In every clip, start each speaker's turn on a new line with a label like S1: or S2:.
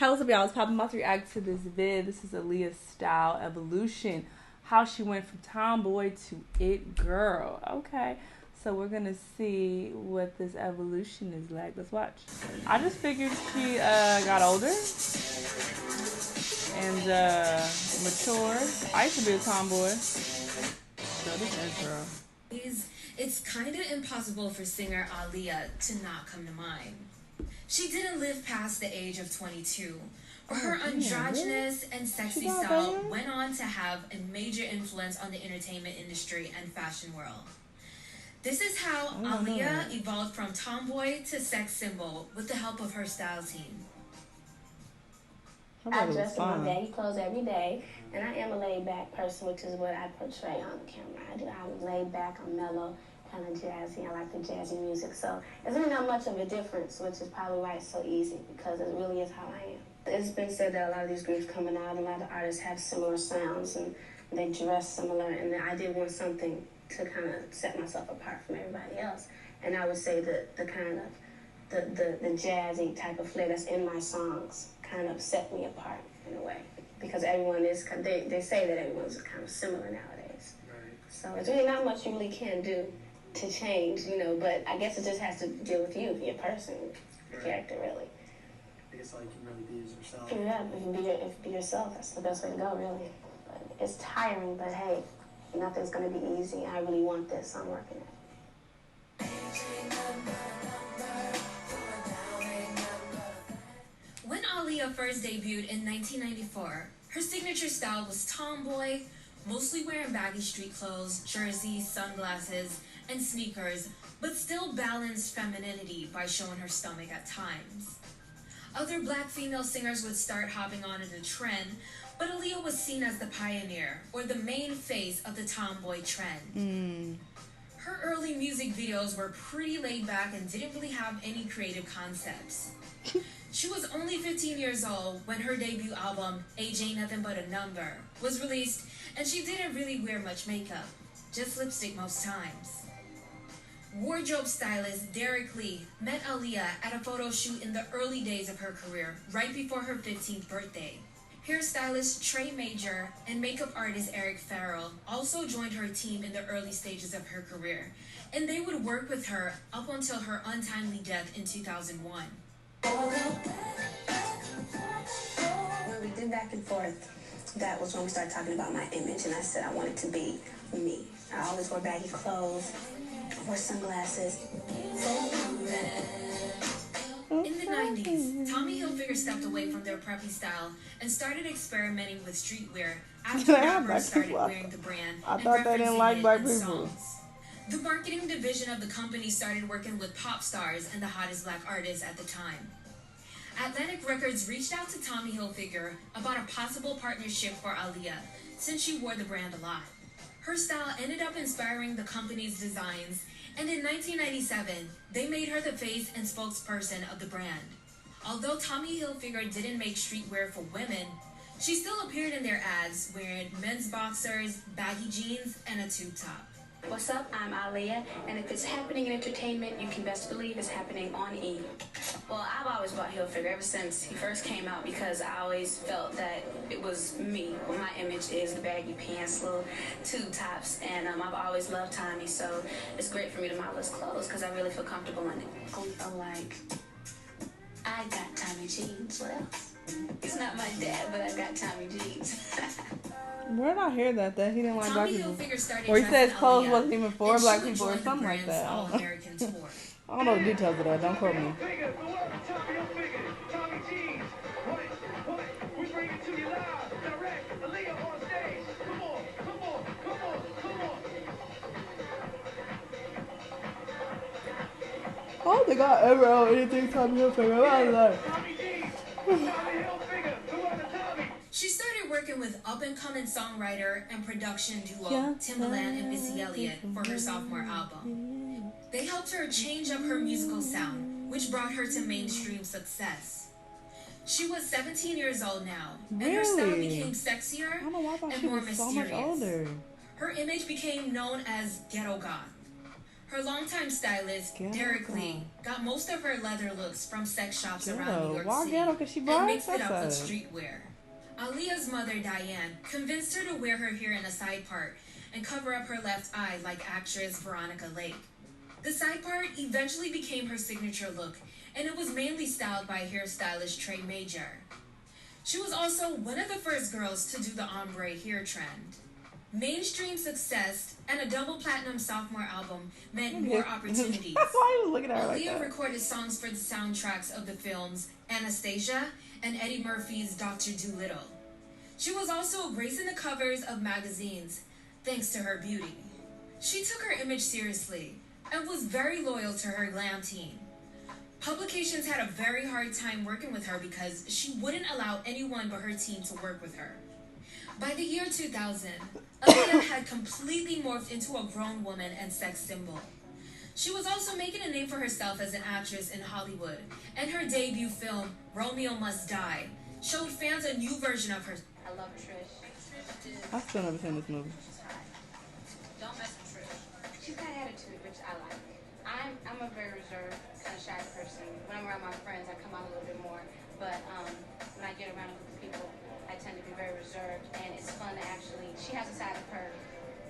S1: Hey, what's up, y'all? It's popping my react to this vid. This is Aliyah's style evolution. How she went from tomboy to it girl. Okay, so we're gonna see what this evolution is like. Let's watch. I just figured she got older and matured. I used to be a tomboy. So this is girl.
S2: It's kind of impossible for singer Aliyah to not come to mind. She didn't live past the age of 22, but her androgynous and sexy style went on to have a major influence on the entertainment industry and fashion world. This is how Aliyah evolved from tomboy to sex symbol with the help of her style team.
S3: I dress in my baggy clothes every day, and I am a laid-back person, which is what I portray on the camera. I'm laid back, I'm mellow, kind of jazzy. I like the jazzy music, so there's really not much of a difference, which is probably why it's so easy, because it really is how I am. It's been said that a lot of these groups coming out, a lot of artists have similar sounds, and they dress similar, and I did want something to kind of set myself apart from everybody else. And I would say that the kind of the jazzy type of flair that's in my songs kind of set me apart in a way, because everyone is, they say that everyone's kind of similar nowadays. Right. So there's really not much you really can do to change, you know, but I guess it just has to deal with you, your person, your character, really.
S4: I guess all you can really be is yourself.
S3: Yeah, if you be yourself, that's the best way to go, really. But it's tiring, but hey, nothing's going to be easy. I really want this, so I'm working it.
S2: When Aliyah first debuted in 1994, her signature style was tomboy, mostly wearing baggy street clothes, jerseys, sunglasses, and sneakers, but still balanced femininity by showing her stomach at times. Other black female singers would start hopping on the trend, but Aliyah was seen as the pioneer, or the main face of the tomboy trend. Her early music videos were pretty laid back and didn't really have any creative concepts. She was only 15 years old when her debut album, Age Ain't Nothing But a Number, was released, and she didn't really wear much makeup, just lipstick most times. Wardrobe stylist Derek Lee met Aliyah at a photo shoot in the early days of her career, right before her 15th birthday. Hairstylist Trey Major and makeup artist Eric Farrell also joined her team in the early stages of her career, and they would work with her up until her untimely death in 2001.
S3: When we did back and forth, that was when we started talking about my image, and I said I wanted to be me. I always wore baggy clothes, wore sunglasses.
S2: In the 90s, Tommy Hilfiger stepped away from their preppy style and started experimenting with streetwear after rappers started wearing the brand and referencing it in songs. The marketing division of the company started working with pop stars and the hottest black artists at the time. Atlantic Records reached out to Tommy Hilfiger about a possible partnership for Aliyah, since she wore the brand a lot. Her style ended up inspiring the company's designs, and in 1997, they made her the face and spokesperson of the brand. Although Tommy Hilfiger didn't make streetwear for women, she still appeared in their ads wearing men's boxers, baggy jeans, and a tube top.
S3: What's up? I'm Aliyah, and if it's happening in entertainment, you can best believe it's happening on E. Well, I've always bought Hilfiger ever since he first came out, because I always felt that it was me. Well, my image is the baggy pants, little tube tops, and I've always loved Tommy, so it's great for me to model his clothes because I really feel comfortable in it. I'm like, I got Tommy jeans. What else? He's not my dad, but I got Tommy jeans.
S1: Where did I hear that he didn't like black people?
S2: Or
S1: he said his clothes wasn't even for black people or something like that. I don't know the details of that. Don't quote me. I don't think I ever owned anything Tommy Hilfiger. I was like,
S2: she started working with up-and-coming songwriter and production duo Timbaland and Missy Elliott for her sophomore album. They helped her change up her musical sound, which brought her to mainstream success. She was 17 years old now, and her style became sexier and more mysterious. Her image became known as ghetto goth. Her longtime stylist, Derek Lee, got most of her leather looks from sex shops around New York City and mixed it up with streetwear. Aliyah's mother, Diane, convinced her to wear her hair in a side part and cover up her left eye like actress Veronica Lake. The side part eventually became her signature look, and it was mainly styled by hairstylist Trey Major. She was also one of the first girls to do the ombre hair trend. Mainstream success and a double platinum sophomore album meant more opportunities. Aliyah recorded songs for the soundtracks of the films Anastasia and Eddie Murphy's Dr. Dolittle. She was also gracing the covers of magazines thanks to her beauty. She took her image seriously and was very loyal to her glam team. Publications had a very hard time working with her because she wouldn't allow anyone but her team to work with her. By the year 2000, Aliyah had completely morphed into a grown woman and sex symbol. She was also making a name for herself as an actress in Hollywood, and her debut film, Romeo Must Die, showed fans a new version of her.
S3: I love Trish.
S1: I still never seen this movie.
S3: Don't mess with Trish. She's got attitude, which I like. I'm a very reserved, kind of shy person. When I'm around my friends, I come out a little bit more. But when I get around a group of people, I tend to be very reserved, and it's fun to actually. She has a side of her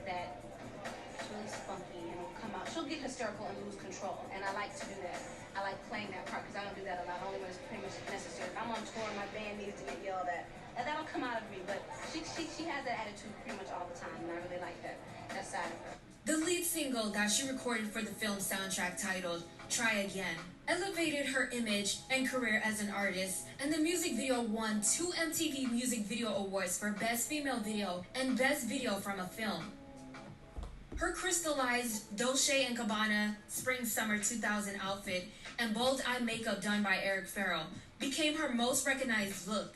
S3: that is really spunky and will come out. She'll get hysterical and lose control, and I like to do that. I like playing that part because I don't do that a lot. Only when it's pretty much necessary. If I'm on tour, and my band needs to get yelled at, and that'll come out of me. But she has that attitude pretty much all the time, and I really like that side of her.
S2: The lead single that she recorded for the film soundtrack, titled Try Again, elevated her image and career as an artist, and the music video won 2 MTV Music Video Awards for Best Female Video and Best Video from a Film. Her crystallized Dolce & Gabbana Spring-Summer 2000 outfit and bold eye makeup done by Eric Farrell became her most recognized look.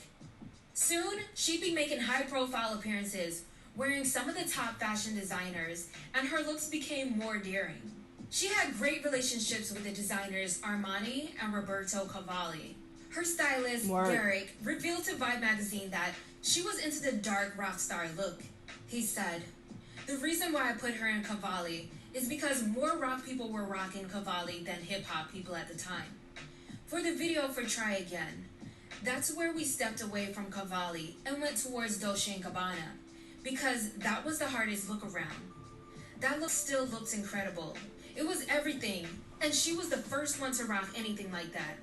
S2: Soon, she'd be making high-profile appearances, wearing some of the top fashion designers, and her looks became more daring. She had great relationships with the designers Armani and Roberto Cavalli. Her stylist, Derek, revealed to Vibe magazine that she was into the dark rock star look. He said, "The reason why I put her in Cavalli is because more rock people were rocking Cavalli than hip-hop people at the time. For the video for Try Again, that's where we stepped away from Cavalli and went towards Dolce & Gabbana, because that was the hardest look around. That look still looks incredible. It was everything, and she was the first one to rock anything like that.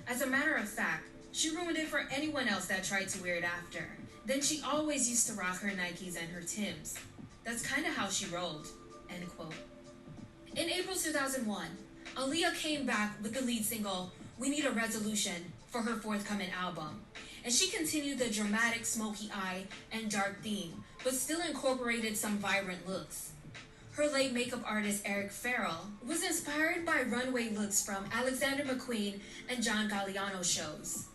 S2: As a matter of fact, she ruined it for anyone else that tried to wear it after. Then she always used to rock her Nikes and her Timbs. That's kind of how she rolled." End quote. In April 2001, Aliyah came back with the lead single, We Need a Resolution, for her forthcoming album. And she continued the dramatic smoky eye and dark theme, but still incorporated some vibrant looks. Her late makeup artist Eric Farrell was inspired by runway looks from Alexander McQueen and John Galliano shows.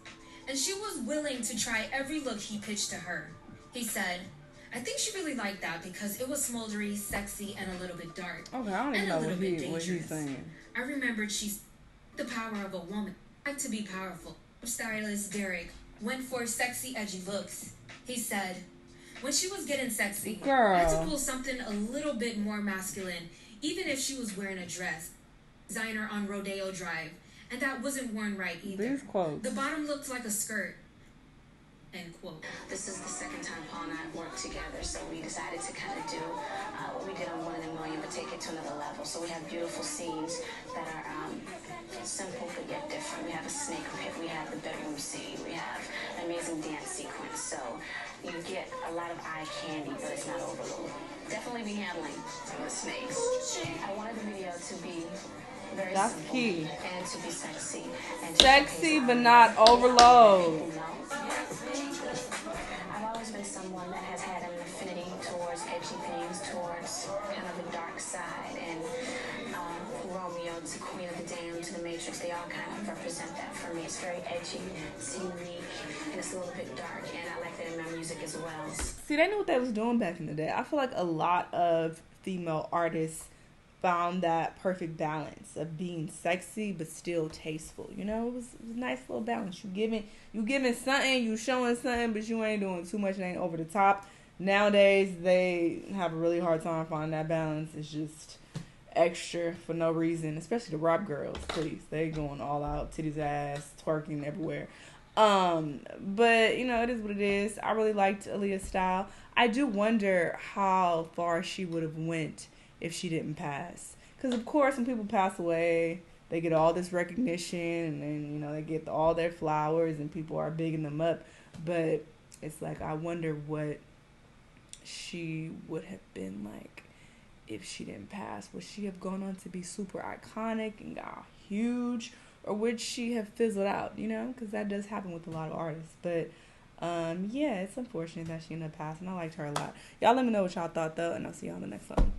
S2: And she was willing to try every look he pitched to her. He said, "I think she really liked that because it was smoldery, sexy, and a little bit dark.
S1: Okay, I don't even know what he's saying.
S2: I remembered she's the power of a woman. I like to be powerful." Stylist Derek went for sexy, edgy looks. He said, "When she was getting sexy, I had to pull something a little bit more masculine, even if she was wearing a dress. Designer on Rodeo Drive, and that wasn't worn right either.
S1: These quotes.
S2: The bottom looked like a skirt." End quote.
S3: This is the second time Paul and I worked together, so we decided to kind of do what we did on One in a Million, but take it to another level. So we have beautiful scenes that are simple but yet different. We have a snake pit, we have the bedroom scene, we have an amazing dance sequence. So you get a lot of eye candy, but it's not overload. Definitely be handling some of the snakes. I wanted the video to be very simple
S1: key.
S3: And to be sexy. And
S1: Sexy but not overload.
S3: I've always been someone that has had an affinity towards edgy things, towards kind of the dark side, and Romeo to Queen of the Damned to the Matrix, they all kind of represent that for me. It's very edgy, it's unique, and it's a little bit dark, and I like that in my music as well.
S1: See, they knew what they was doing back in the day. I feel like a lot of female artists found that perfect balance of being sexy but still tasteful. You know, it was a nice little balance. You giving something, you showing something, but you ain't doing too much, it ain't over the top. Nowadays, they have a really hard time finding that balance. It's just extra for no reason, especially the rap girls. Titties, they going all out, titties, ass, twerking everywhere. But you know, it is what it is. I really liked Aliyah's style. I do wonder how far she would have went if she didn't pass. Because of course, when people pass away, they get all this recognition, and then, you know, they get all their flowers, and people are bigging them up. But it's like, I wonder what she would have been like if she didn't pass. Would she have gone on to be super iconic and got huge, or would she have fizzled out? You know, because that does happen with a lot of artists. But yeah, it's unfortunate that she ended up passing. I liked her a lot. Y'all let me know what y'all thought though, and I'll see y'all in the next one.